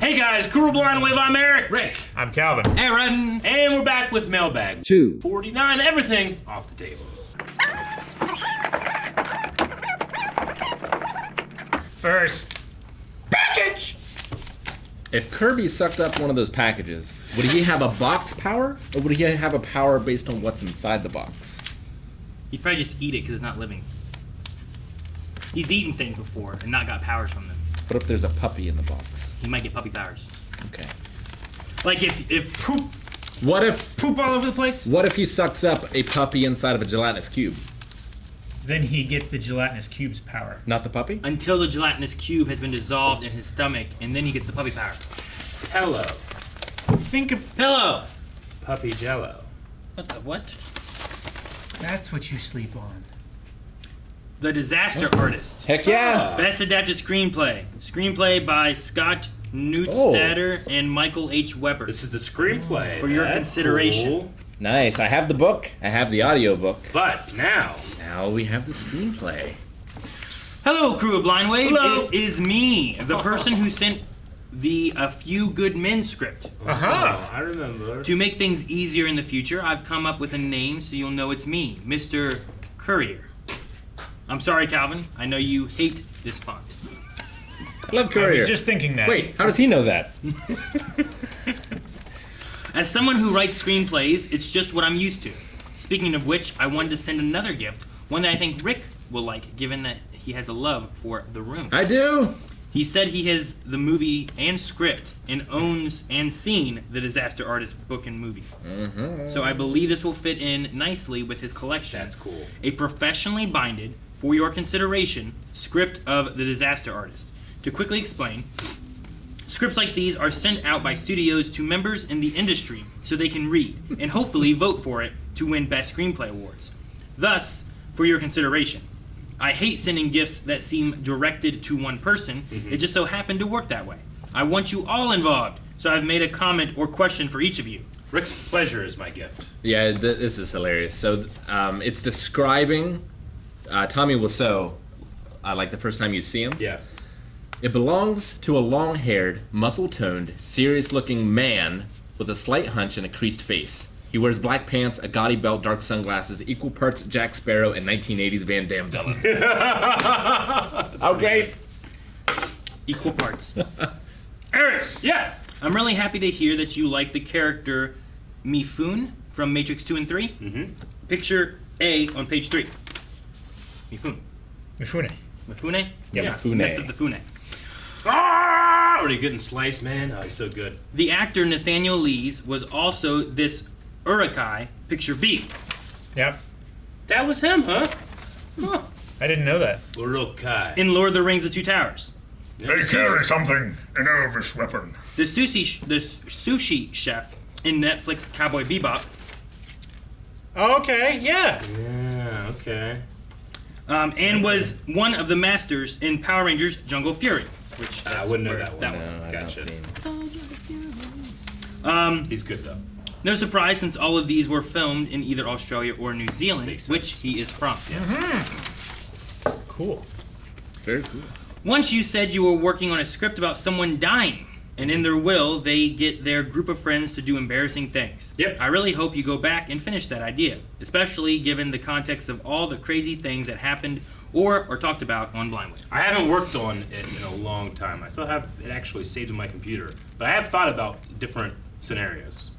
Hey guys, Cool Blind Wave, I'm Eric. Rick. I'm Calvin. Aaron. And we're back with Mailbag. 249, everything off the table. First package! If Kirby sucked up one of those packages, would he have a box power? Or would he have a power based on what's inside the box? He'd probably just eat it because it's not living. He's eaten things before and not got powers from them. What if there's a puppy in the box? He might get puppy powers. Okay. Like if poop What all over the place? if he sucks up a puppy inside of a gelatinous cube? Then he gets the gelatinous cube's power. Not the puppy? Until the gelatinous cube has been dissolved in his stomach, and then he gets the puppy power. Hello. Think of... Pillow! Puppy Jello. What the what? That's what you sleep on. The Disaster Artist. Heck yeah! Best Adapted Screenplay. Screenplay by Scott Neustadter and Michael H. Weber. This is the screenplay. For your That's consideration. cool. Nice. I have the book. I have the audio book. But now We have the screenplay. Hello, crew of Blind Wave. Hello. It is me, the person who sent the A Few Good Men script. I remember. To make things easier in the future, I've come up with a name so you'll know it's me, Mr. Courier. I'm sorry, Calvin. I know you hate this font. I love I Courier. was just thinking that. Wait, how does he know that? As someone who writes screenplays, it's just what I'm used to. Speaking of which, I wanted to send another gift, one that I think Rick will like, given that he has a love for The Room. I do. He said he has the movie and script and owns and seen the Disaster Artist book and movie. Mm-hmm. So I believe this will fit in nicely with his collection. That's cool. A professionally binded, for your consideration, script of the Disaster Artist. To quickly explain, scripts like these are sent out by studios to members in the industry so they can read and hopefully vote for it to win Best Screenplay Awards. Thus, for your consideration, I hate sending gifts that seem directed to one person. It just so happened to work that way. I want you all involved, so I've made a comment or question for each of you. Rick's pleasure is my gift. Yeah, this is hilarious. So it's describing Tommy Wiseau, like the first time you see him. Yeah. It belongs to a long-haired, muscle-toned, serious-looking man with a slight hunch and a creased face. He wears black pants, a gaudy belt, dark sunglasses, equal parts Jack Sparrow and 1980s Van Damme villain. Oh, great. Equal parts. Eric, yeah. I'm really happy to hear that you like the character Mifune from Matrix 2 and 3. Mm-hmm. Picture A on page 3. Mifune. Mifune. Mifune? Yeah, Mifune. Messed up the Fune. Ah! Already getting sliced, man. Oh, he's so good. The actor Nathaniel Lees was also this Urukai, picture B. Yep. That was him, huh? Huh. I didn't know that. Urukai. In Lord of the Rings, The Two Towers. They carry something, an elvish weapon. The sushi chef in Netflix Cowboy Bebop. Oh, okay, yeah. Yeah, okay. And was one of the masters in Power Rangers Jungle Fury. Which I wouldn't know that one. That No, one. I've Gotcha. not seen. He's good, though. No surprise, since all of these were filmed in either Australia or New Zealand, Makes sense. which he is from. Cool. Very cool. Once you said you were working on a script about someone dying, and in their will, they get their group of friends to do embarrassing things. Yep. I really hope you go back and finish that idea, especially given the context of all the crazy things that happened or are talked about on Blindway. I haven't worked on it in a long time. I still have it actually saved in my computer. But I have thought about different scenarios.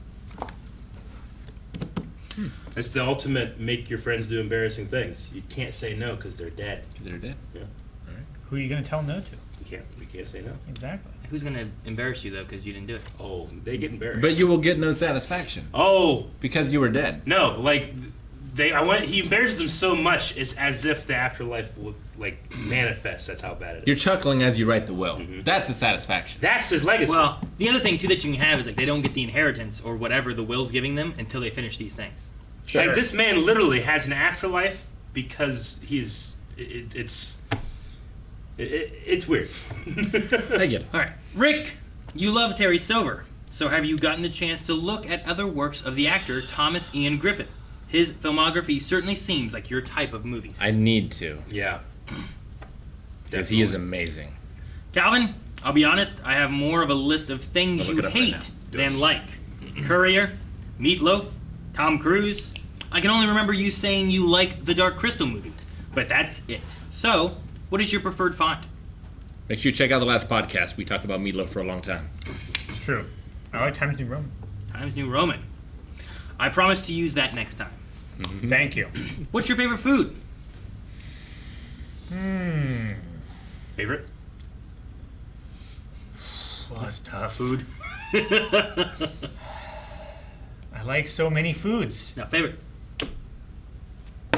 It's the ultimate make your friends do embarrassing things. You can't say no because they're dead. Because they're dead. Yeah. Who are you going to tell no to? You can't say no. Exactly. Who's going to embarrass you, though, because you didn't do it? Oh, they get embarrassed. But you will get no satisfaction. Oh, Because you were dead. no, like he embarrasses them so much it's as if the afterlife would like manifest. That's how bad it is. You're chuckling as you write the will. That's the satisfaction. That's his legacy. Well, the other thing, too, that you can have is like they don't get the inheritance or whatever the will's giving them until they finish these things. Like this man literally has an afterlife because it's weird. I get it. All right. Rick, you love Terry Silver. So have you gotten a chance to look at other works of the actor Thomas Ian Griffith? His filmography certainly seems like your type of movies. I need to. Yeah. Because he is amazing. Calvin, I'll be honest, I have more of a list of things I'll look you it up right hate now. than like. Courier, Meatloaf, Tom Cruise. I can only remember you saying you like the Dark Crystal movie, but that's it. So, what is your preferred font? Make sure you check out the last podcast. We talked about Meatloaf for a long time. It's true. I like Times New Roman. Times New Roman. I promise to use that next time. Thank you. What's your favorite food? Favorite? Well, that's tough. Food. I like so many foods. Now, favorite.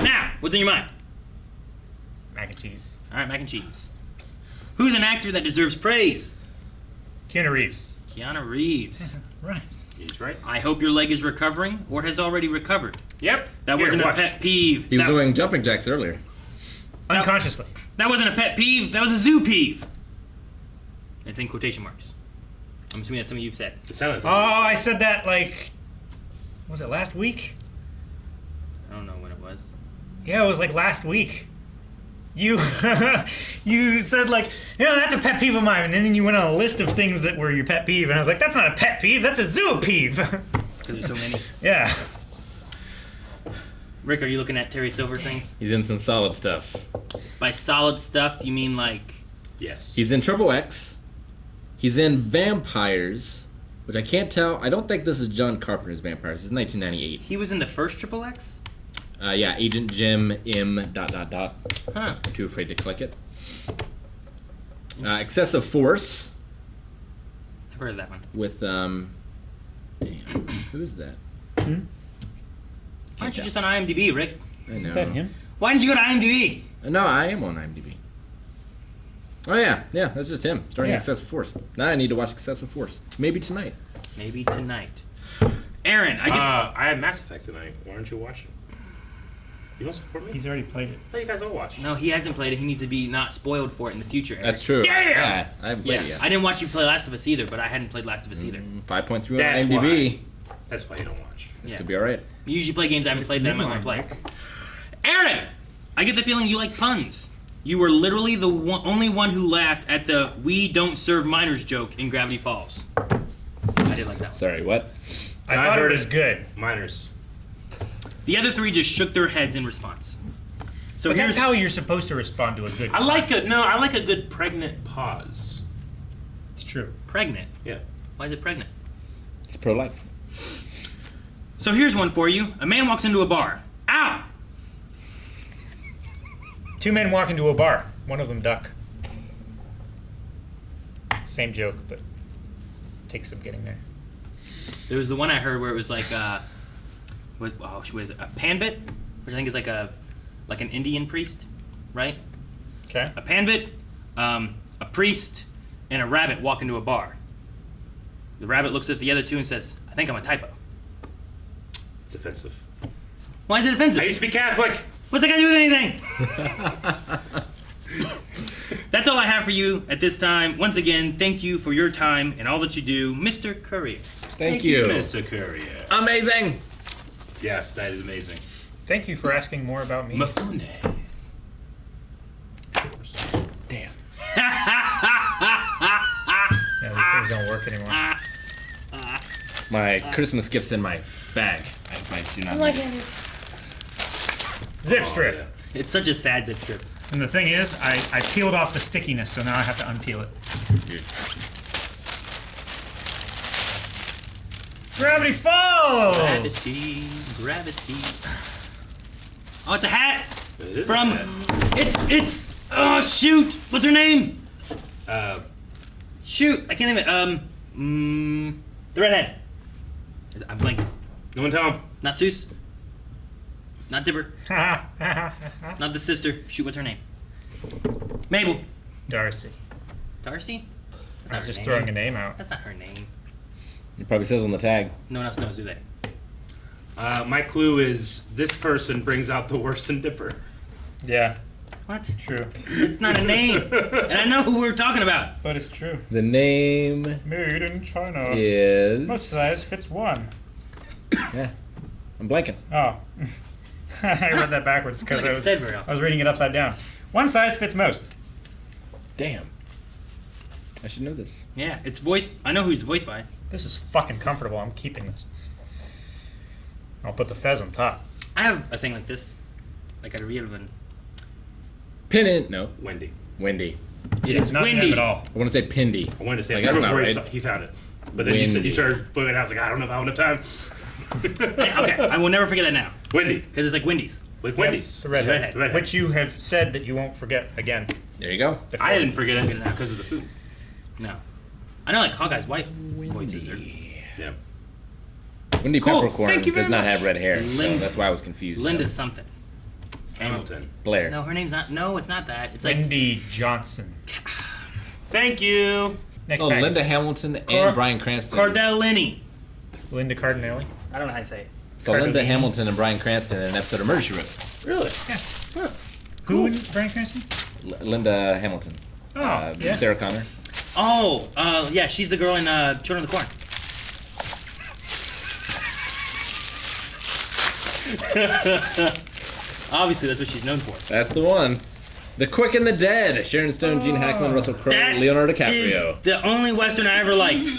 Now, what's in your mind? Mac and cheese. All right, mac and cheese. Who's an actor that deserves praise? Keanu Reeves. Keanu Reeves. Rhymes. He's right. I hope your leg is recovering or has already recovered. Yep. That wasn't a pet peeve. He was that, doing jumping jacks earlier. Unconsciously. that wasn't a pet peeve. That was a zoo peeve. It's in quotation marks. I'm assuming that's something you've said. It sounded Oh, I said that like, was it last week? I don't know when it was. Yeah, it was like last week. You you said like, that's a pet peeve of mine, and then you went on a list of things that were your pet peeve, and I was like, that's not a pet peeve, that's a zoo peeve. Because there's so many. Yeah. Rick, are you looking at Terry Silver things? He's in some solid stuff. By solid stuff, you mean like... Yes. He's in Triple X. He's in Vampires, which I can't tell. I don't think this is John Carpenter's Vampires. It's 1998. He was in the first Triple X? Yeah, Agent Jim M. ... Huh. I'm too afraid to click it. Excessive Force I've heard of that one. with damn, who is that? Why aren't you just on IMDb, Rick? I know. Is that him? Why didn't you go to IMDb? No, I am on IMDb. Oh yeah, that's just him starring Yeah. Excessive Force. Now I need to watch Excessive Force. Maybe tonight. Maybe tonight. Aaron, I have Mass Effect tonight. Why aren't you watching? You don't support me? He's already played it. I thought you guys all watched. No, he hasn't played it. He needs to be not spoiled for it in the future, Eric. That's true. Yeah! I haven't played it Yeah, yet. I didn't watch you play Last of Us either, but I hadn't played Last of Us either. 5.3 on That's IMDb. That's why you don't watch. This Yeah. could be all right. You usually play games I haven't played that I might want to play. Aaron! I get the feeling you like puns. You were literally the only one who laughed at the "we don't serve minors" joke in Gravity Falls. I did like that one. Sorry, what? I I thought it heard was it. good. Minors. The other three just shook their heads in response. So But here's that's how you're supposed to respond to a good I like a good pregnant pause. It's true. pregnant. Yeah. Why is it pregnant? It's pro-life. So here's one for you. A man walks into a bar. Ow! Two men walk into a bar. One of them duck. Same joke, but takes some getting there. There was the one I heard where it was like what is it? A panbit, which I think is like an Indian priest, right? Okay. A panbit, a priest, and a rabbit walk into a bar. The rabbit looks at the other two and says, "I think I'm a typo." It's offensive. Why is it offensive? I used to be Catholic. What's that got to do with anything? That's all I have for you at this time. Once again, thank you for your time and all that you do, Mr. Courier. Thank you. Mr. Courier. Amazing. Yes, that is amazing. Thank you for asking more about me. Mafune. Damn. Yeah, these things don't work anymore. My Christmas gift's in my bag. I do not need it. Zip strip. yeah. It's such a sad zip strip. And the thing is, I peeled off the stickiness, so now I have to unpeel it. Gravity Falls! Gravity. Oh, it's a hat It is from. bad. It's. Oh shoot! What's her name? Shoot! I can't even. The redhead. I'm blanking. No one tell him. Not Seuss. Not Dipper. Not the sister. Shoot, what's her name? Mabel. Darcy. Darcy? That's I not was her just name. throwing a name out. That's not her name. It probably says on the tag. No one else knows, do they? My clue is this person brings out the worst in Dipper. Yeah, What? true. It's not a name. And I know who we're talking about. But it's true. The name Made in China. is. Most size fits one. Yeah, I'm blanking. Oh. I read that backwards because Like I it was said very often. reading it upside down. One size fits most. Damn. I I should know this. Yeah, it's voiced. I know who he's voiced by. This is fucking comfortable. I'm keeping this. I'll put the fez on top. I have a thing like this, like a real one. Pin No. Wendy. Wendy. It's not Windy. at all. I want to say Pindy. I wanted to say Like, it that's not before right. he found it. But then you said Wendy. you started putting it out. I was like, I don't know if I have enough time. Okay, I will never forget that now Wendy. because it's like Wendy's. Like Wendy's. The redhead. Redhead. Which you have said that you won't forget again. There you go. before. I didn't forget it because of the food. No, I know like Hawkeye's wife voices her. Yeah. Wendy Cool. Peppercorn Thank you does very not much. have red hair, so Linda. that's why I was confused. Linda something. Hamilton. Blair. No, her name's not. No, it's not that. It's like Wendy Johnson. Thank you. Next So package. Linda Hamilton and Car- Bryan Cranston. Cardellini. Linda Cardinelli. I don't know how to say it. So Linda Cardellini. Hamilton and Bryan Cranston in an episode of Murder, She Wrote. Really? Yeah. Who? Brian Cranston? Linda Hamilton. Oh, yeah. Sarah Connor. Oh, yeah, she's the girl in Children of the Corn. Obviously, that's what she's known for. That's the one. The Quick and the Dead. Sharon Stone, Gene Hackman, Russell Crowe, That Leonardo is DiCaprio. the only Western I ever liked.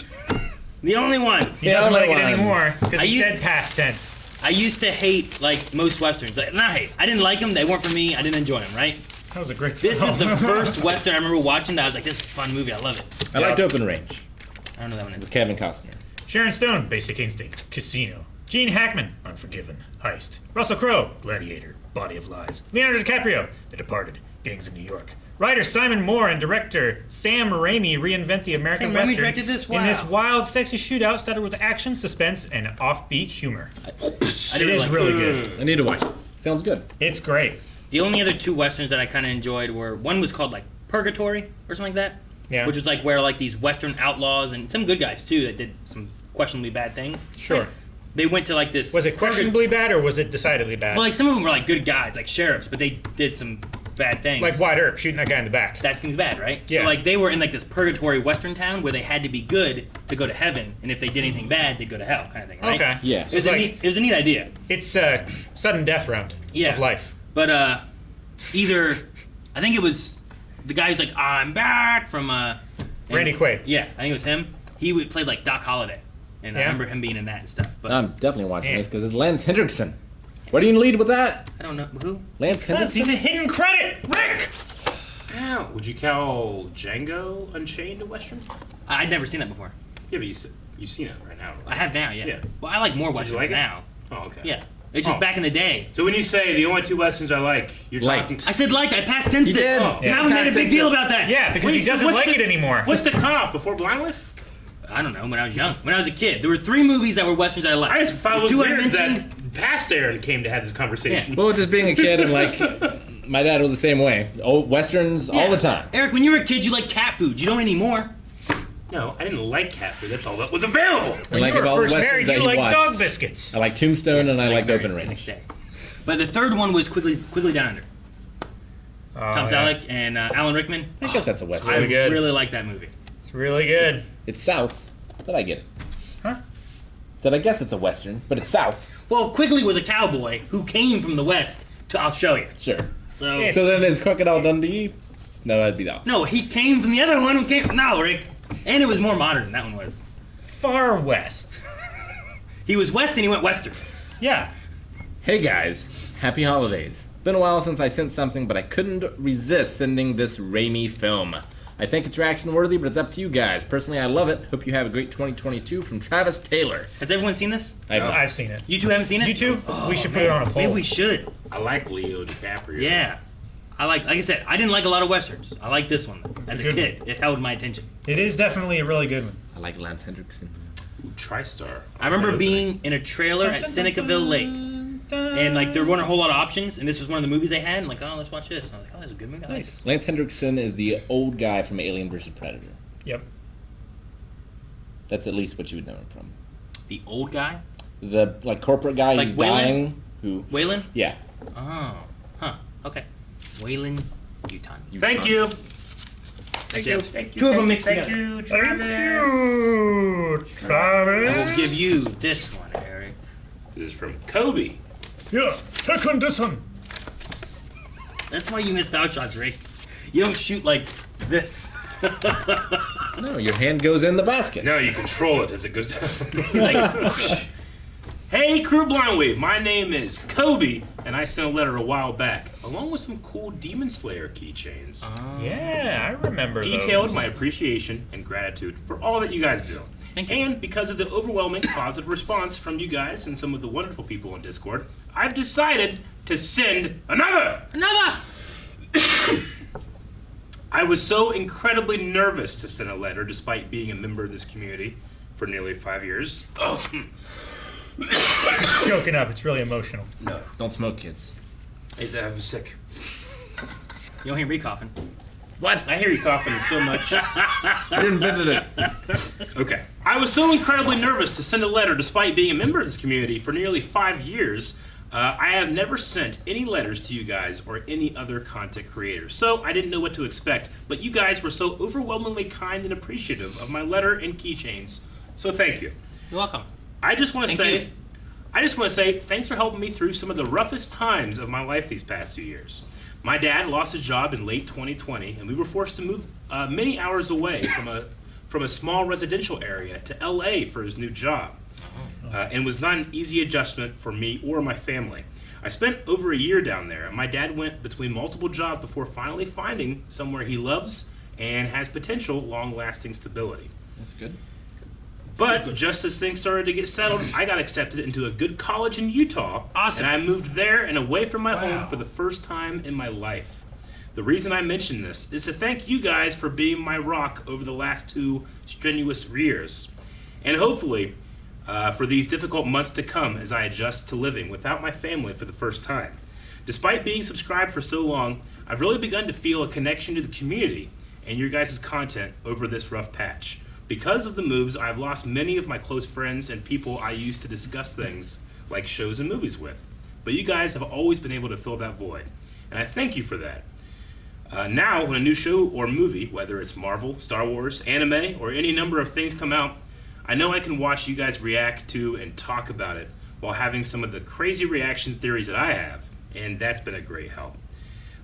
The only one. He doesn't only like one. it anymore because I he used- said past tense. I used to hate, like, most Westerns. Like, not hate. I didn't like them. They weren't for me. I didn't enjoy them, right? That was a great This was film. the first Western I remember watching that I was like, this is a fun movie. I love it. I liked Open Range I don't know that one. with Kevin Costner. Sharon Stone, Basic Instinct, Casino. Gene Hackman, Unforgiven, Heist. Russell Crowe, Gladiator, Body of Lies. Leonardo DiCaprio, The Departed, Gangs of New York. Writer Simon Moore and director Sam Raimi reinvent the American Sam Raimi Western directed this? in this Wow. wild, sexy shootout started with action, suspense, and offbeat humor. I It didn't is like really good. I need to watch it. Sounds good. It's great. The only other two Westerns that I kind of enjoyed were, one was called, like, Purgatory or something like that. Yeah. Which was, like, where, like, these Western outlaws and some good guys, too, that did some questionably bad things. Sure. They went to, like, this... Was it questionably bad or was it decidedly bad? Well, like, some of them were, like, good guys, like sheriffs, but they did some bad things. Like Wyatt Earp shooting that guy in the back. That seems bad, right? Yeah. So, like, they were in, like, this purgatory Western town where they had to be good to go to heaven, and if they did anything bad, they'd go to hell, kind of thing, right? Okay. Yeah. It was, So a it's neat, it was a neat idea. It's sudden death round Yeah. of life. But either I think it was the guy who's like I'm back from Randy Quaid. Yeah, I think it was him. Played like Doc Holliday, and I Yeah. remember him being in that and stuff. But I'm definitely watching Yeah. this because it's Lance Hendrickson. Why do you lead with that? I don't know who. Lance Because he's Hendrickson? a hidden credit, Rick! Ow. Would you call Django Unchained a Western? I'd never seen that before. Yeah, but you've seen it right now. I have now, yeah. Yeah. Well, I like more Westerns like it? now. Oh, okay. Yeah, it's just Oh. back in the day. So when you say the only two Westerns I like, you're Liked. talking... I said like I passed tense. You did. Oh, Yeah. Calvin made a Past big tense deal it. about that. Yeah, because Wait, he so doesn't what's like the- it anymore. What's the cutoff before Blindlift? I don't know. When I was young, when I was a kid, there were 3 movies that were Westerns I liked. I just thought it was The 2 I weird mentioned. that past Aaron came to have this conversation. Well, just being a kid and like, my dad was the same way. Oh, Westerns all the time. Eric, when you were a kid, you liked cat food. You don't anymore. No, I didn't like cat food. That's all that was available. And When like you of were all the first Westerns married, that you he liked watched, dog biscuits. I like Tombstone and I like Open The next Range. day. But the third one was Quickly Down Under. Tom Selleck and Alan Rickman. I guess that's a Western. I really good. really like that movie. It's really good. It's South, but I get it. Huh? So I guess it's a Western, but it's South. Well, Quigley was a cowboy who came from the West to Australia. Sure. So Yes. So then is Crocodile Dundee? No, that'd be the opposite. no, he came from the other one. Who came? No, Rick. And it was more modern. That one was. Far West. He was West and he went Western. Yeah. Hey guys, happy holidays. Been a while since I sent something, but I couldn't resist sending this Raimi film. I think it's reaction worthy, but it's up to you guys. Personally, I love it. Hope you have a great 2022 from Travis Taylor. Has everyone seen this? I've seen it. You two haven't seen it? You too? We should put it on a poll. Maybe we should. I like Leo DiCaprio. Yeah. Like I said, I didn't like a lot of Westerns. I like this one. As a a good kid, it held my attention. It is definitely a really good one. I like Lance Hendrickson. Ooh, TriStar. I remember being in a trailer at Senecaville Lake. And like there weren't a whole lot of options, and this was one of the movies they had. And like, oh, let's watch this. And I was like, oh, that's a good movie. I like it. Lance Hendrickson is the old guy from Alien vs. Predator. Yep. That's at least what you would know him from. The old guy, The like corporate guy Like who's Waylon? dying. Who? Waylon. Yeah. Oh, huh. Okay, Waylon Utah. Thank you. Thank you. Two of them mixed together. you, Thank you, I will Travis. give you this one, Eric. This is from Kobe. Yeah, take on this one. That's why you miss foul shots, Rick. You don't shoot like this. No, your hand goes in the basket. No, you control it as it goes down. He's like, whoosh. Hey, Crew Blindwave, my name is Kobe, and I sent a letter a while back, along with some cool Demon Slayer keychains. Yeah, I remember Detailed those. my appreciation and gratitude for all that you guys do. Thank you. And because of the overwhelming positive response from you guys and some of the wonderful people on Discord, I've decided to send another! I was so incredibly nervous to send a letter despite being a member of this community for nearly 5 years. Oh, Choking up. It's really emotional. no. Don't smoke, kids. I'm sick. You don't hear me coughing. What? I hear you coughing so much. You invented it. Okay. I was so incredibly nervous to send a letter despite being a member of this community for nearly 5 years. I have never sent any letters to you guys or any other content creators, so I didn't know what to expect, but you guys were so overwhelmingly kind and appreciative of my letter and keychains, so thank you. You're welcome. I just want to Thank say thanks for helping me through some of the roughest times of my life these past 2 years. My dad lost his job in late 2020, and we were forced to move many hours away from a small residential area to LA for his new job. And was not an easy adjustment for me or my family. I spent over a year down there, and my dad went between multiple jobs before finally finding somewhere he loves and has potential long-lasting stability. That's good. But just as things started to get settled, I got accepted into a good college in Utah. Awesome. And I moved there and away from my home for the first time in my life. The reason I mention this is to thank you guys for being my rock over the last 2 strenuous years. And hopefully, for these difficult months to come as I adjust to living without my family for the first time. Despite being subscribed for so long, I've really begun to feel a connection to the community and your guys' content over this rough patch. Because of the moves, I've lost many of my close friends and people I used to discuss things like shows and movies with. But you guys have always been able to fill that void, and I thank you for that. Now, when a new show or movie, whether it's Marvel, Star Wars, anime, or any number of things come out, I know I can watch you guys react to and talk about it while having some of the crazy reaction theories that I have, and that's been a great help.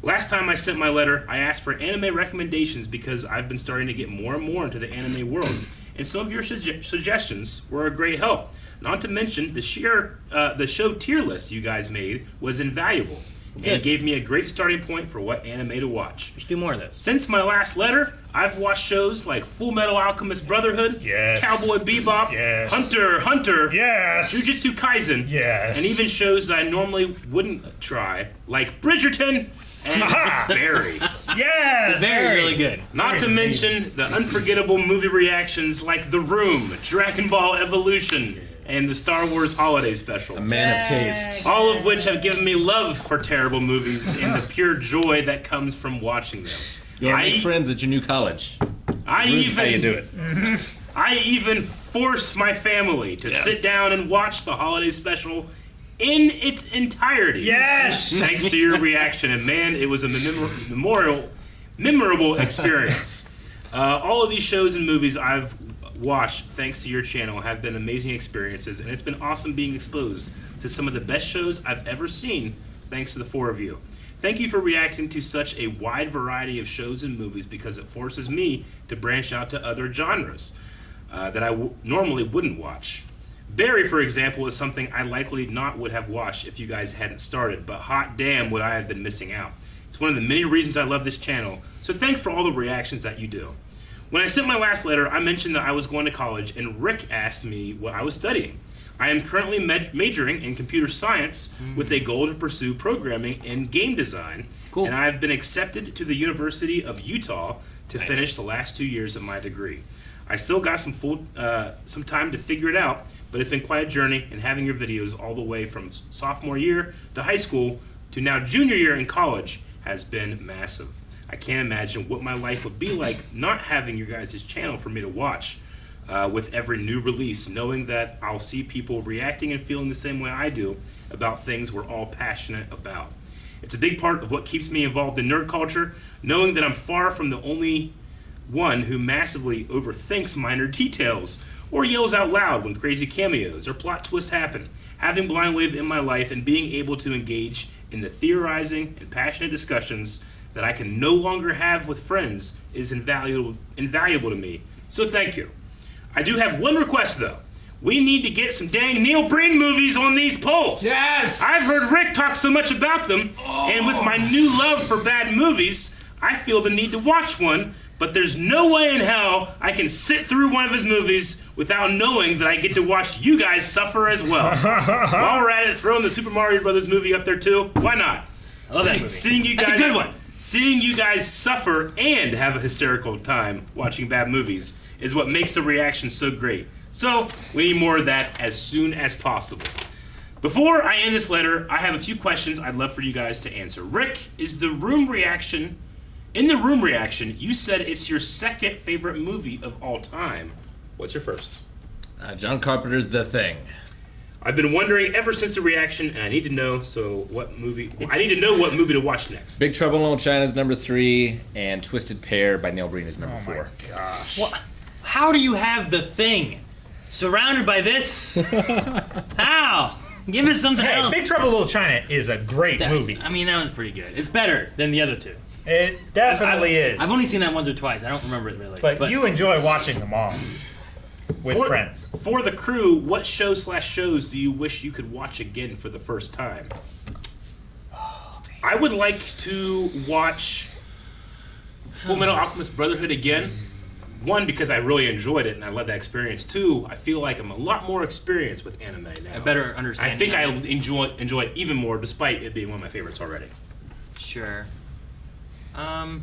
Last time I sent my letter, I asked for anime recommendations because I've been starting to get more and more into the anime world, and some of your suggestions were a great help. Not to mention, the show tier list you guys made was invaluable, and it gave me a great starting point for what anime to watch. We should do more of those. Since my last letter, I've watched shows like Full Metal Alchemist Brotherhood, Yes. Cowboy Bebop, Yes. Hunter x Hunter, Yes. Jujutsu Kaisen, Yes. and even shows that I normally wouldn't try, like Bridgerton and Barry. Yes. Very, really good. Not to mention the unforgettable movie reactions like The Room, Dragon Ball Evolution, and the Star Wars Holiday Special. A man of taste. All of which have given me love for terrible movies and the pure joy that comes from watching them. You'll make friends at your new college. Rude's how you do it. I even forced my family to sit down and watch the holiday special in its entirety. Yes. Thanks to your reaction, and man, it was a memorable experience. All of these shows and movies I've watched thanks to your channel have been amazing experiences, and it's been awesome being exposed to some of the best shows I've ever seen thanks to the 4 of you. Thank you for reacting to such a wide variety of shows and movies because it forces me to branch out to other genres that I normally wouldn't watch. Barry, for example, is something I likely not would have watched if you guys hadn't started, but hot damn would I have been missing out. It's one of the many reasons I love this channel, so thanks for all the reactions that you do. When I sent my last letter, I mentioned that I was going to college, and Rick asked me what I was studying. I am currently majoring in computer science with a goal to pursue programming and game design, Cool. and I have been accepted to the University of Utah to finish the last 2 years of my degree. I still got some time to figure it out, but it's been quite a journey, and having your videos all the way from sophomore year to high school to now junior year in college has been massive. I can't imagine what my life would be like not having your guys' channel for me to watch with every new release, knowing that I'll see people reacting and feeling the same way I do about things we're all passionate about. It's a big part of what keeps me involved in nerd culture, knowing that I'm far from the only one who massively overthinks minor details or yells out loud when crazy cameos or plot twists happen. Having Blindwave in my life and being able to engage in the theorizing and passionate discussions that I can no longer have with friends is invaluable to me. So thank you. I do have one request though. We need to get some dang Neil Breen movies on these polls. Yes! I've heard Rick talk so much about them, and with my new love for bad movies, I feel the need to watch one, but there's no way in hell I can sit through one of his movies without knowing that I get to watch you guys suffer as well. While we're at it, throwing the Super Mario Brothers movie up there too. Why not? I love that movie. Seeing you guys, That's a good one. Seeing you guys suffer and have a hysterical time watching bad movies is what makes the reaction so great. So, we need more of that as soon as possible. Before I end this letter, I have a few questions I'd love for you guys to answer. Rick, in the room reaction, you said it's your second favorite movie of all time. What's your first? John Carpenter's The Thing. I've been wondering ever since the reaction, and I need to know, I need to know what movie to watch next. Big Trouble in Little China is number 3, and Twisted Pair by Neil Breen is number 4. Oh my gosh. What? How do you have The Thing surrounded by this? How? Give us something Hey, else. Big Trouble in Little China is a great movie. I mean, that was pretty good. It's better than the other two. It definitely is. I've only seen that once or twice. I don't remember it really. But you enjoy watching them all with friends. For the crew, what shows do you wish you could watch again for the first time? I would like to watch Full Metal Alchemist Brotherhood again. One, because I really enjoyed it and I love that experience. Two, I feel like I'm a lot more experienced with anime now. I better understand. I think I enjoy it even more, despite it being one of my favorites already. Sure. Also,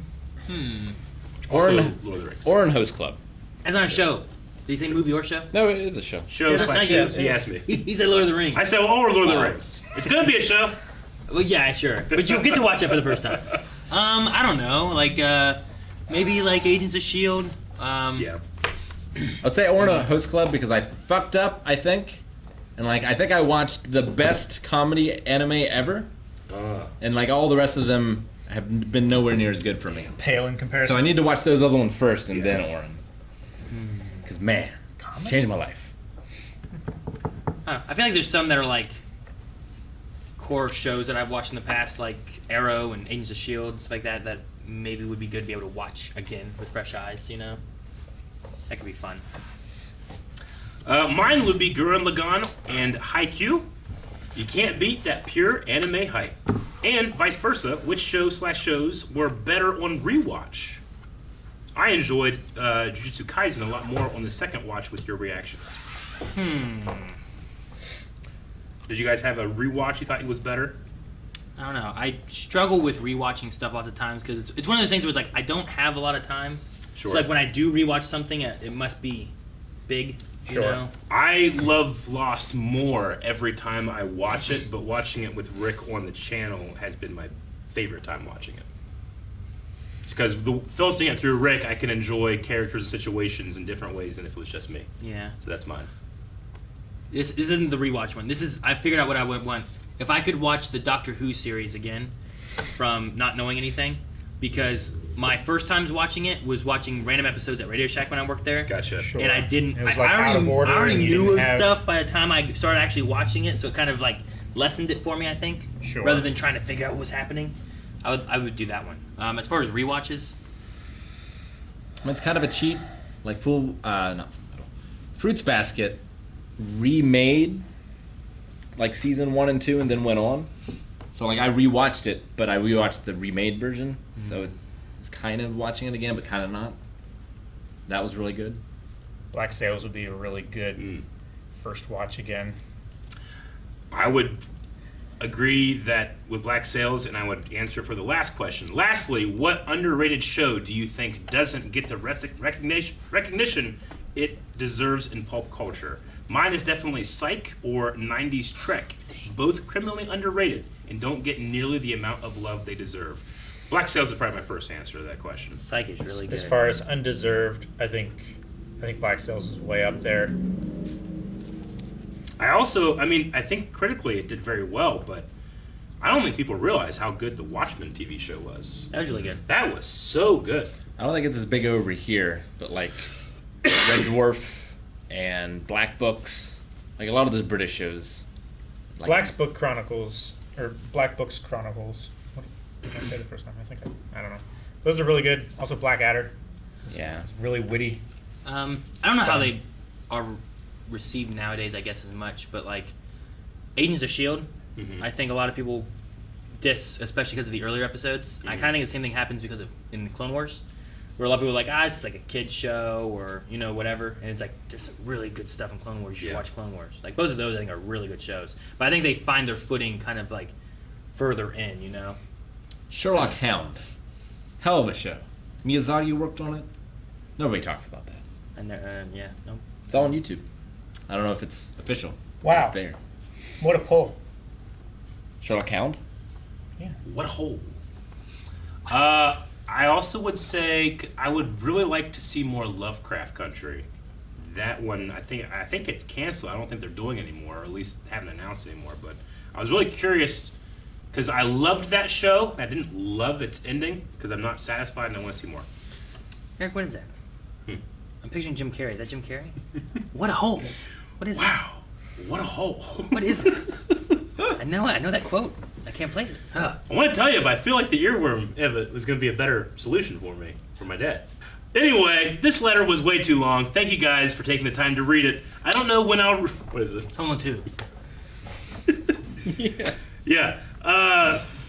Orin, Lord of the Rings. Orin Host Club. That's not a show. Did he say movie or show? No, it is a show. Show that's slash not shows, you. he asked me. He said Lord of the Rings. I said, or Lord of the Rings. It's gonna be a show. Well, yeah, sure. But you'll get to watch it for the first time. I don't know. Like, maybe like Agents of S.H.I.E.L.D. Yeah. I'd say Orin Host Club because I fucked up, I think. And I think I watched the best comedy anime ever. And all the rest of them have been nowhere near as good for me. Pale in comparison. So I need to watch those other ones first and then Orin. Because, man, changed my life. I feel like there's some that are like core shows that I've watched in the past, like Arrow and Agents of S.H.I.E.L.D., stuff like that maybe would be good to be able to watch again with fresh eyes, you know? That could be fun. Mine would be Gurren Lagann and Haikyuu. You can't beat that pure anime hype. And vice versa, which shows were better on rewatch? I enjoyed Jujutsu Kaisen a lot more on the second watch with your reactions. Did you guys have a rewatch you thought it was better? I don't know. I struggle with rewatching stuff lots of times because it's one of those things where it's like I don't have a lot of time. Sure. So like when I do rewatch something, it must be big. You Sure. know? I love Lost more every time I watch it, but watching it with Rick on the channel has been my favorite time watching it. Because filtering it through Rick, I can enjoy characters and situations in different ways than if it was just me. Yeah. So that's mine. This isn't the rewatch one. I figured out what I would want. If I could watch the Doctor Who series again from not knowing anything, because my first times watching it was watching random episodes at Radio Shack when I worked there. Gotcha. Sure. And I didn't. It was I out of order I already and you knew didn't of have- stuff by the time I started actually watching it, so it kind of lessened it for me. I think. Sure. Rather than trying to figure out what was happening, I would do that one. As far as rewatches, It's kind of a cheat. Fruits Basket remade season 1 and 2 and then went on. So I rewatched it, but I rewatched the remade version. So it's kind of watching it again, but kind of not. That was really good. Black Sails would be a really good first watch again. I would agree that with Black Sails, and I would answer for the last question. Lastly, what underrated show do you think doesn't get the recognition it deserves in pulp culture? Mine is definitely Psych or 90s Trek. Both criminally underrated and don't get nearly the amount of love they deserve. Black Sails is probably my first answer to that question. Psych is really good. As far as undeserved, I think Black Sails is way up there. I think critically it did very well, but I don't think people realize how good the Watchmen TV show was. That was really good. That was so good. I don't think it's as big over here, but Red Dwarf and Black Books, a lot of the British shows. Black Books Chronicles. What? Did I say the first time? I don't know. Those are really good. Also, Blackadder. Yeah. It's really witty. I don't know how they are received nowadays, I guess, as much, but like Agents of S.H.I.E.L.D., I think a lot of people diss, especially because of the earlier episodes. I kind of think the same thing happens because of in Clone Wars, where a lot of people are like, it's like a kid's show or, whatever. And it's like, there's some really good stuff in Clone Wars. You should watch Clone Wars. Like, both of those, I think, are really good shows. But I think they find their footing kind of like further in, Sherlock Hound. Hell of a show. Miyazaki worked on it. Nobody talks about that. And no. It's all on YouTube. I don't know if it's official. Wow. It's there. What a pull. Sherlock Hound? Yeah. What a hole. I also would say I would really like to see more Lovecraft Country. That one, I think it's canceled. I don't think they're doing it anymore, or at least haven't announced it anymore. But I was really curious because I loved that show. I didn't love its ending because I'm not satisfied and I want to see more. Eric, what is that? I'm picturing Jim Carrey. Is that Jim Carrey? What a hole. What is Wow. What a hole. What is it? I know that quote. I can't place it. I want to tell you, but I feel like the earworm of it was going to be a better solution for me, for my dad. Anyway, this letter was way too long. Thank you guys for taking the time to read it. I don't know when I'll... What is it? Home Alone 2. Yes. Yeah.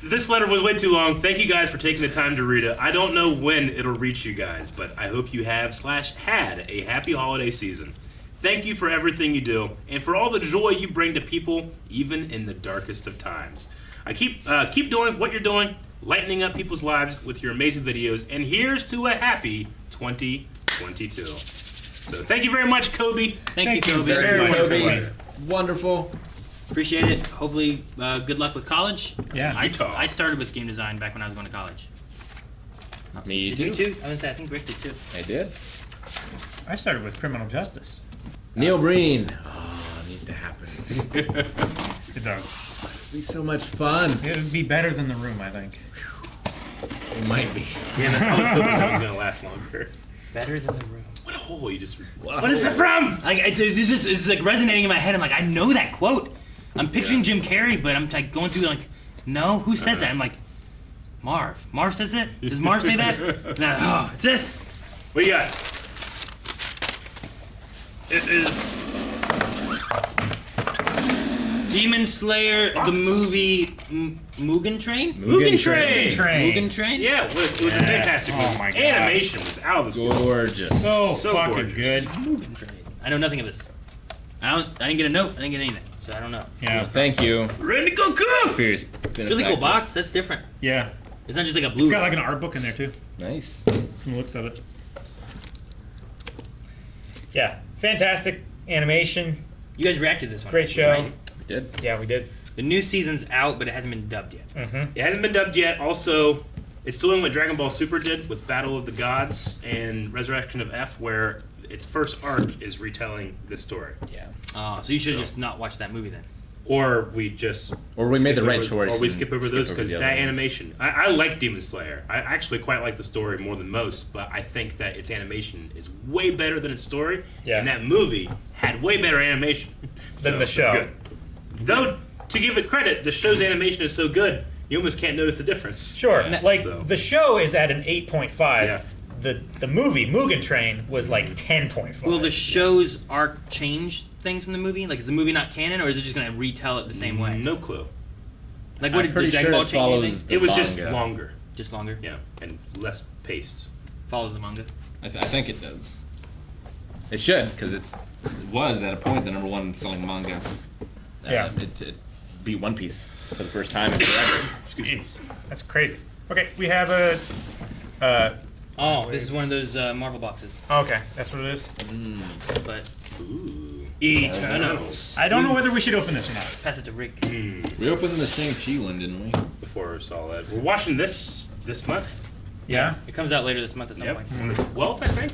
This letter was way too long. Thank you guys for taking the time to read it. I don't know when it'll reach you guys, but I hope you have/had a happy holiday season. Thank you for everything you do, and for all the joy you bring to people, even in the darkest of times. I keep doing what you're doing, lightening up people's lives with your amazing videos, and here's to a happy 2022. So thank you very much, Kobe. Thank you, Kobe. Very much, Kobe. Kobe. Wonderful. Appreciate it. Hopefully, good luck with college. Yeah. Utah. I started with game design back when I was going to college. Me Did too. you too? I was going to say, I think Rick did too. I did. I started with criminal justice. Neil Breen. Oh, it needs to happen. It does. It'd be so much fun. It would be better than The Room, I think. It might be. Yeah, I was hoping that was going to last longer. Better than the room. What a hole you just... What is it from? Like, this is like resonating in my head. I'm like, I know that quote. I'm picturing Jim Carrey, but I'm like going through like, no, who says that? I'm like, Marv. Marv says it? Does Marv say that? No, it's this. What you got? It is... Demon Slayer, the movie Mugen Train? Mugen Train. Mugen Train? Yeah, it was a fantastic movie. Oh my gosh. Animation was out of this world. Gorgeous. So fucking gorgeous. good. Mugen Train. I know nothing of this. I didn't get a note. I didn't get anything. So I don't know. Yeah. Thank you. Ready to go cook! Fierce. It's really cool box. That's different. Yeah. It's not just like a blue. It's got like an art book in there too, Nice. from the looks of it. Yeah. Fantastic animation. You guys reacted to this one. Great show. right? We did. Yeah, we did. The new season's out, but it hasn't been dubbed yet. It hasn't been dubbed yet. Also, it's doing what Dragon Ball Super did with Battle of the Gods and Resurrection of F, where its first arc is retelling this story. Yeah. So you should just not watch that movie then. Or we just... Or we made the skip right over- choice Or we and skip over skip those over because the that other ones. animation... I like Demon Slayer. I actually quite like the story more than most, but I think that its animation is way better than its story. Yeah. And that movie had way better animation. Than the it's show. good. Though, to give it credit, the show's animation is so good, you almost can't notice the difference. Sure. Yeah. Like So- the show is at an 8.5. Yeah. The movie Mugen Train was like 10.5. Will the show's arc change things from the movie? Like, is the movie not canon, or is it just going to retell it the same way? No clue. Like, what I'm pretty did Dragon sure Ball it change follows anything? the It was just manga. longer. Just longer? Yeah, and less paced. Follows the manga. I think it does. It should, because it was at a point the #1 selling manga. Yeah. It beat One Piece for the first time in forever. Jeez, that's crazy. Okay, we have a. Oh, this is one of those Marvel boxes. Okay, that's what it is. But Ooh. Eternals. I don't know whether we should open this or not. Pass it to Rick. We opened the Shang-Chi one, didn't we? Before we saw that. We're watching this month. Yeah. It comes out later this month at some Yep. point. On the 12th, I think.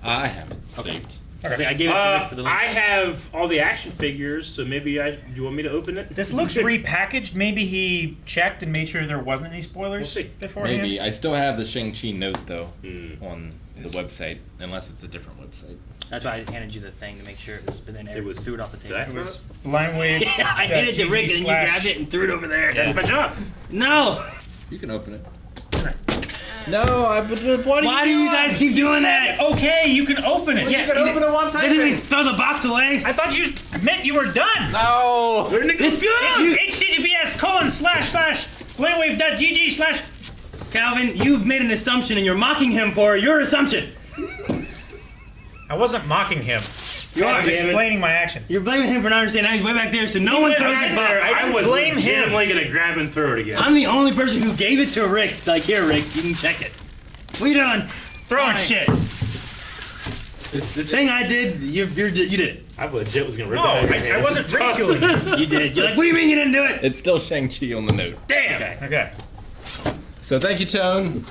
I haven't Okay. saved. I was like, I gave it to Rick for the link. I have all the action figures, so maybe do you want me to open it? This looks repackaged. Maybe he checked and made sure there wasn't any spoilers We'll see. beforehand. Maybe. I still have the Shang-Chi note, though, Hmm. on the website, unless it's a different website. That's why I handed you the thing to make sure it was, but then It was- threw it off the table. Did I? It was Line Wave. I handed it to Rick and then you grabbed it and threw it over there. That's my job. No! You can open it. No, Why do you guys keep doing that? Okay, you can open it. Yeah, You can open it one They time. didn't even throw the box away. I thought you meant you were done. No. Where did it go? https://blindwave.gg/ Calvin, you've made an assumption and you're mocking him for your assumption. I wasn't mocking him. You I are, was damn it. explaining my actions. You're blaming him for not understanding. Now he's way back there, so no one throws his box. I was blame him. legitimately gonna grab and throw it again. I'm the only person who gave it to Rick. Like, here, Rick, you can check it. We done. Throwing Fine. shit. The thing I did, you did it. I legit was gonna rip No, it out of your I hands. wasn't ridiculing you. You did. You're like, what do you mean you didn't do it? It's still Shang-Chi on the note. Damn. Okay. Okay. So thank you, Tone.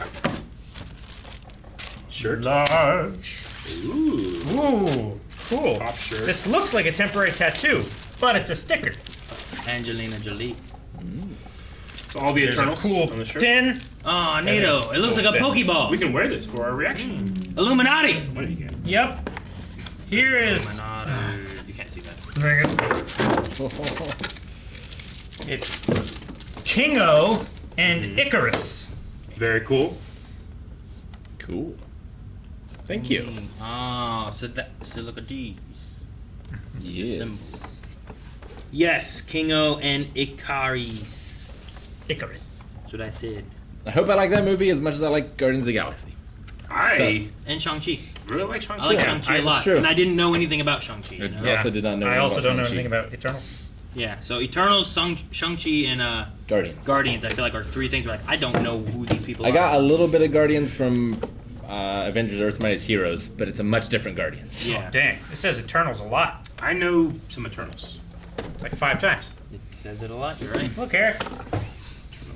Shirt. Large. Ooh. Ooh, cool. Pop shirt. This looks like a temporary tattoo, but it's a sticker. Angelina Jolie. So all the There's a Eternals cool on the shirt. pin. Oh, neato. It looks like a We Pokeball. can wear this for our reaction. Illuminati. What do you get? Yep. Here is. You can't see that. It's Kingo and Icarus. Very cool. Cool. Thank you. Oh, so look at these. Yes. symbol. Yes, Kingo and Icarus. Icarus. That's what I said. I hope I like that movie as much as I like Guardians of the Galaxy. I And Shang-Chi. really like Shang-Chi. I like Yeah, Shang-Chi a that's lot. true. And I didn't know anything about Shang-Chi. You know? I also did not know I anything also about don't know Shang-Chi. anything about Eternals. Yeah, so Eternals, Shang-Chi, and Guardians. Guardians, I feel like are three things where like, I don't know who these people are. I got a little bit of Guardians from Avengers Earth's Mightiest Heroes, but it's a much different Guardians. Yeah. Oh, dang. It says Eternals a lot. I know some Eternals. It's like 5 times. It says it a lot, you're right. Look, Eric.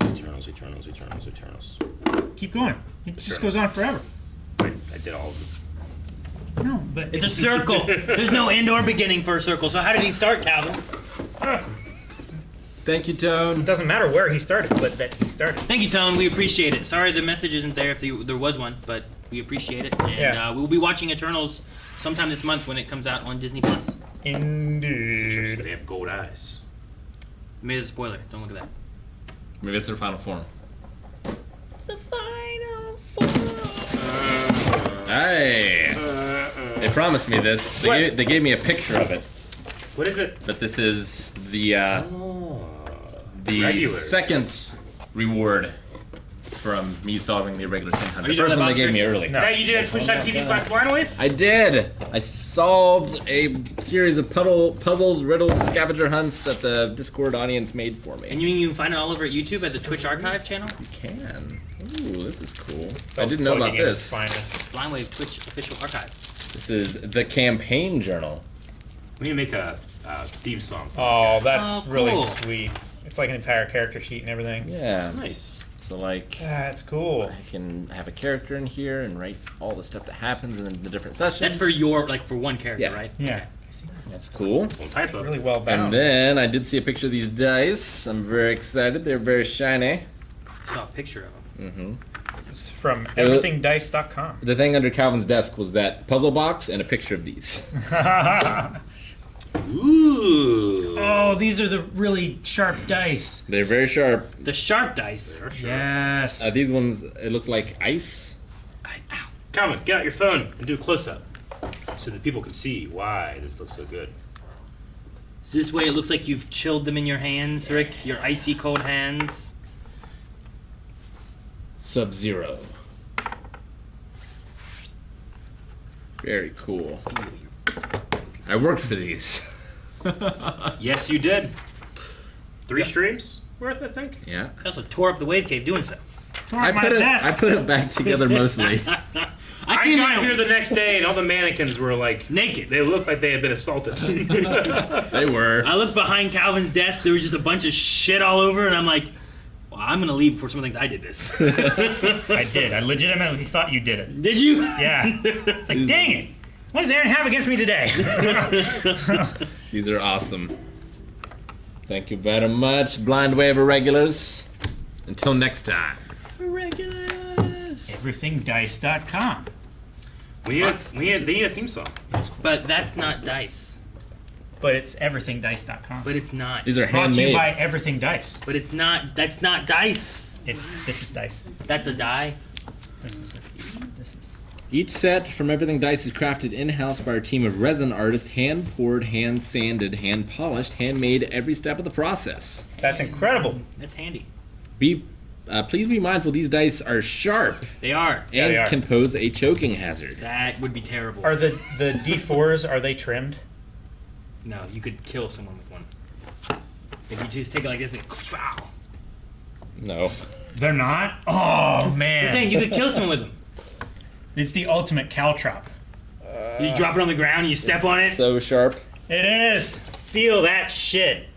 Eternals. Keep going. It just goes on forever. I did all of them. No, but It's a circle. There's no end or beginning for a circle, so how did he start, Calvin? Thank you, Tone. it doesn't matter where he started, but that he started. Thank you, Tone. We appreciate it. Sorry the message isn't there if there was one, but we appreciate it. And Yeah. we'll be watching Eternals sometime this month when it comes out on Disney+. Plus. Indeed. They have gold eyes. Maybe it's a spoiler. Don't look at that. Maybe it's their final form. The final form. Hey! They promised me this. They gave me a picture of it. What is it? But this is the Regulars. second reward from me solving the irregular thing hunt. Are The you doing first the one they box gave me trick? early. No. Now you did at twitch.tv/blindwave? I did. I solved a series of puzzles, riddles, scavenger hunts that the Discord audience made for me. And you can find it all over at YouTube at the Twitch Archive channel. You can. Ooh, this is cool. I didn't know about Plugging in this. is finest. Blindwave Twitch official archive. This is the campaign journal. We need to make a theme song. for Oh, this guy. that's Oh, really cool. sweet. It's like an entire character sheet and everything. Yeah. Nice. So like, That's cool. I can have a character in here and write all the stuff that happens in the different sessions. That's for your, like, for one character, Yeah. right? Yeah. That's cool. Don't type up. Really well And bound. then I did see a picture of these dice. I'm very excited. They're very shiny. I saw a picture of them. It's from everythingdice.com. The thing under Calvin's desk was that puzzle box and a picture of these. Ooh. Oh, these are the really sharp dice. They're very sharp. The sharp dice. Yes. These ones, it looks like ice. Ow. Calvin, get out your phone and do a close-up so that people can see why this looks so good. So this way it looks like you've chilled them in your hands, Rick. Your icy cold hands. Sub-Zero. Very cool. I worked for these. Yes, you did. 3 streams worth, I think. Yeah. I also tore up the wave cave doing so. I put it back together mostly. I came got in here the next day and all the mannequins were like naked. They looked like they had been assaulted. They were. I looked behind Calvin's desk. There was just a bunch of shit all over, and I'm like, well, I'm gonna leave before some of the things I did this. I did. I legitimately thought you did it. Did you? Yeah. It's like, dang it. What does Aaron have against me today? These are awesome. Thank you very much, Blind Wave Irregulars. Until next time. Everythingdice.com. They need a theme song. But that's not dice. But it's everythingdice.com. But it's not. These are Brought to you handmade. by Everything Dice. But it's not. That's not dice. This is dice. That's a die. This is. Each set from Everything Dice is crafted in-house by our team of resin artists, hand-poured, hand-sanded, hand-polished, handmade every step of the process. That's incredible. That's handy. Please be mindful these dice are sharp They are. Yeah, and they are. can pose a choking hazard. That would be terrible. Are the D4s, are they trimmed? No, you could kill someone with one. If you just take it like this and wow. No. They're not? Oh, man. I'm saying you could kill someone with them. It's the ultimate caltrop. You drop it on the ground, you step on it. So sharp. It is. Feel that shit.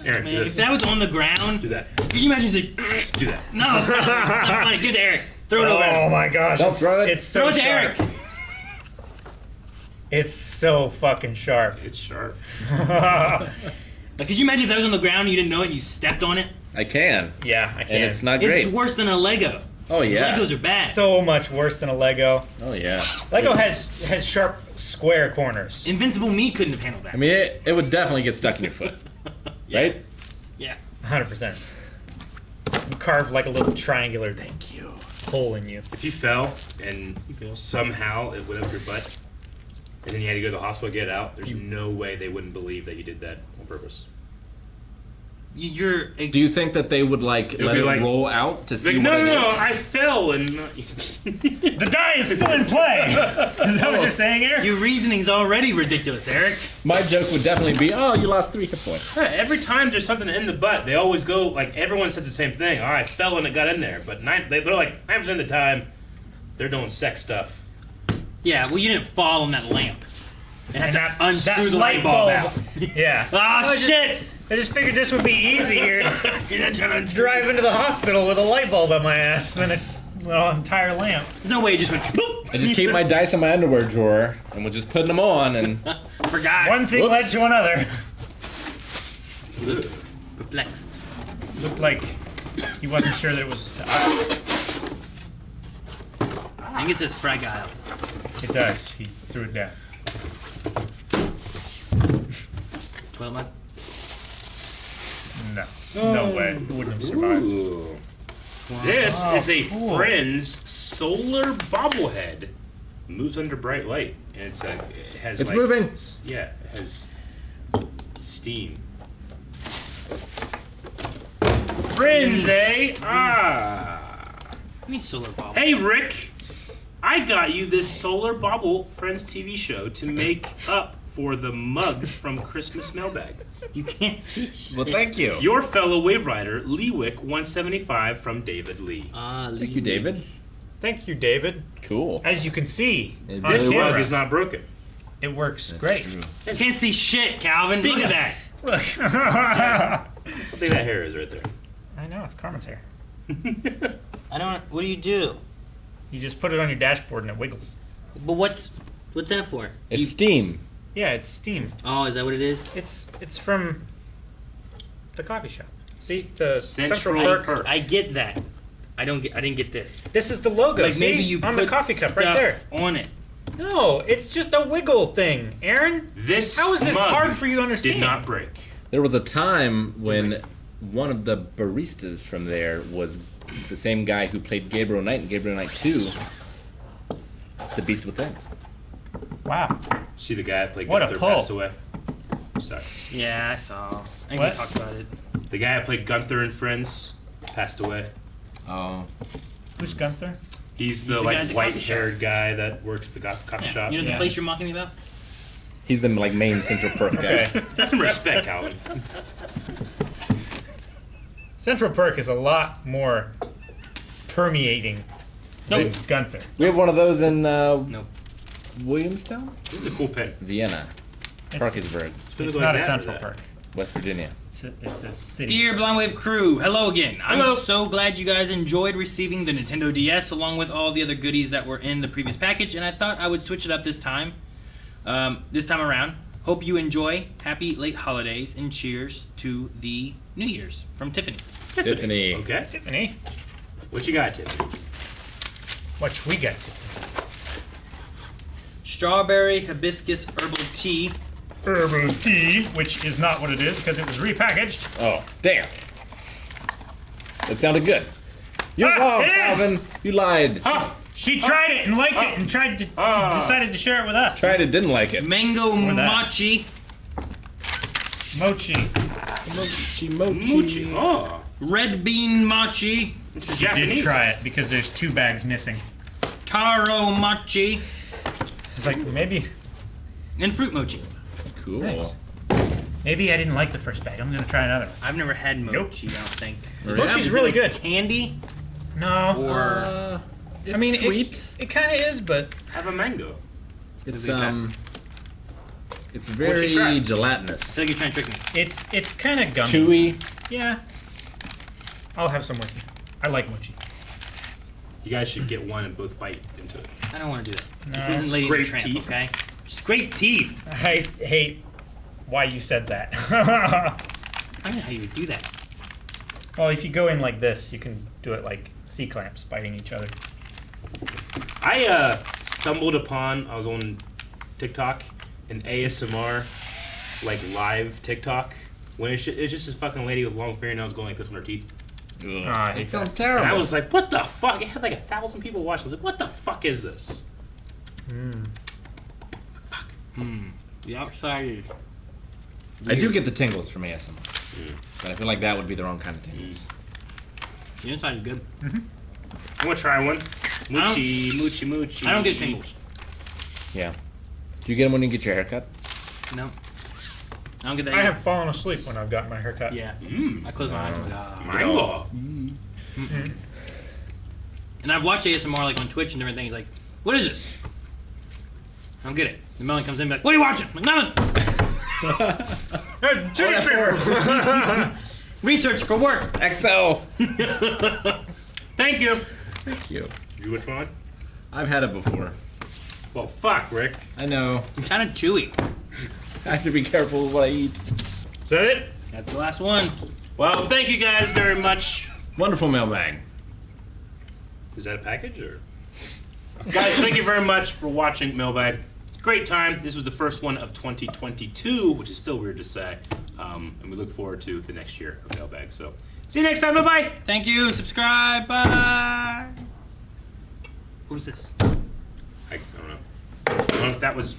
Eric, Man, do if this. that was on the ground, Do that. could you imagine just Do that. no, it's not funny. Give it to Eric. Throw it over. Oh my gosh. Don't throw it. It's so Throw it to sharp. Eric. It's so fucking sharp. It's sharp. Like, could you imagine if that was on the ground and you didn't know it and you stepped on it? I can. Yeah, I can. And it's not great. It's worse than a Lego. Oh, yeah. Legos are bad. so much worse than a Lego. Oh, yeah. Lego has sharp square corners. Invincible Me couldn't have handled that. I mean, it would definitely get stuck in your foot. Right? Yeah. 100%. You carve like a little triangular Thank you. hole in you. If you fell and somehow it went up your butt, and then you had to go to the hospital to get it out, there's no way they wouldn't believe that you did that on purpose. You're. Do you think that they would, like, would let be it like- roll out to see Like, what no, it no, is? I fell and. The die is still in play. Is that what you're saying, Eric? Your reasoning's already ridiculous, Eric. My joke would definitely be, oh, you lost 3 hit points. Every time there's something in the butt, they always go, like, everyone says the same thing. Oh, I fell and it got in there. But they're like, 9% of the time, they're doing sex stuff. Yeah, well, you didn't fall on that lamp. And had And to unscrew the light bulb out. Yeah. Ah, shit! I just figured this would be easier. You're not trying to unscrew. Drive into the hospital with a light bulb up my ass than an entire lamp. No way, it just went. Boop. I just keep my dice in my underwear drawer, and we're just putting them on, and Forgot. One thing led Whoops. to another. Perplexed. Looked like he wasn't sure that it was to us. I think it says fragile. It does. He threw it down. Toilet mug. No. No way. It wouldn't have survived. Ooh. This is a cool. Friends solar bobblehead. Moves under bright light, and it has. It's like, moving. Yeah, it has steam. Friends, eh? Ah. I mean solar ball. Hey, Rick. I got you this solar bobble Friends TV show to make up for the mug from Christmas Mailbag. You can't see shit. well, thank you. Your fellow wave rider, Leewick 175 from David Lee. Thank you, David. Thank you, David. Cool. As you can see, It on This really camera, mug is not broken. it works great. You can't see shit, Calvin. Look at that. Look. I think that hair is right there. I know, it's Carmen's hair. I don't. What do you do? You just put it on your dashboard and it wiggles. But what's that for? It's steam. Yeah, it's steam. Oh, is that what it is? It's from the coffee shop. See the Central Central Perk. Perk. I get that. I didn't get this. This is the logo. Like see? maybe you on put the coffee cup stuff right there. on it. No, it's just a wiggle thing, Aaron. This How is this mug hard for you to understand? Did not break. There was a time when one of the baristas from there was the same guy who played Gabriel Knight in Gabriel Knight 2, The Beast Within. Wow. See the guy that played What a Gunther pull. passed away. Sucks. Yeah, I saw. I think What? we talked about it. The guy that played Gunther in Friends passed away. Oh. Who's Gunther? He's the the guy at like the white-haired guy that works at the coffee Yeah. shop. You know the Yeah. place you're mocking me about? He's the like main Central Perk guy. Okay. Have some respect, Calvin. Central Perk is a lot more permeating than Gunther. We have one of those in Nope. Williamstown? This is a cool pen. Vienna. Parkersburg, It's not a Central Perk. West Virginia. It's a city. Dear Blind Wave crew, hello again. Hello. I'm so glad you guys enjoyed receiving the Nintendo DS along with all the other goodies that were in the previous package, and I thought I would switch it up this time. This time around. Hope you enjoy. Happy late holidays and cheers to the New Year's from Tiffany. Tiffany. Okay. Tiffany, What you got, Tiffany? what we got? Strawberry hibiscus herbal tea. Herbal tea, which is not what it is because it was repackaged. Oh, damn. That sounded good. You're wrong, it is! Calvin. You lied. She tried it and liked it and decided to share it with us. Tried it, didn't like it. Mango that. mochi. Mochi. Mochi. Oh. Red bean mochi. It's Didn't Japanese. try it because there's 2 bags missing. Taro mochi. It's like maybe And fruit mochi. Cool. Nice. Maybe I didn't like the first bag. I'm gonna try another one. I've never had mochi, I don't think. Mochi's really good. Candy? No. Or It's I mean, sweet. It kind of is, but Have a mango. It's Is it it's What's very your try? I gelatinous. feel like you're trying to trick me. it's kind of gummy. Chewy. Yeah. I'll have some with you. I like mochi. You guys should get one and both bite into it. I don't want to do that. No. This isn't Lady Scrape the Tramp, teeth. okay? Scrape teeth. I hate why you said that. I don't know how you would do that. Well, if you go in like this, you can do it like C-clamps biting each other. I stumbled upon, I was on TikTok, an ASMR, like live TikTok, when it's just this fucking lady with long fingernails going like this on her teeth. I hate It sounds that. terrible. And I was like, what the fuck? It had like 1,000 people watching. I was like, what the fuck is this? The outside is... I do get the tingles from ASMR, but I feel like that would be the wrong kind of tingles. The inside is good. I'm gonna try one. Moochie. I don't get tingles. Yeah. Do you get them when you get your haircut? No. I don't get that I either. have fallen asleep when I've gotten my haircut. Yeah. Mmm. I close my eyes and go, ah. Mango. And I've watched ASMR like on Twitch and different things. Like, what is this? I don't get it. The melon comes in and be like, what are you watching? I'm like, nothing. Research for work. Excel. Thank you. Thank you. You which one? I've had it before. Well, fuck, Rick. I know. I'm kind of chewy. I have to be careful with what I eat. Is that it? That's the last one. Well, thank you guys very much. Wonderful mailbag. Is that a package or? Guys, thank you very much for watching Mailbag. Great time. This was the first one of 2022, which is still weird to say. And we look forward to the next year of Mailbag. So, see you next time. Bye-bye. Thank you. Subscribe. Bye. What was this? I don't know. I don't know if that was...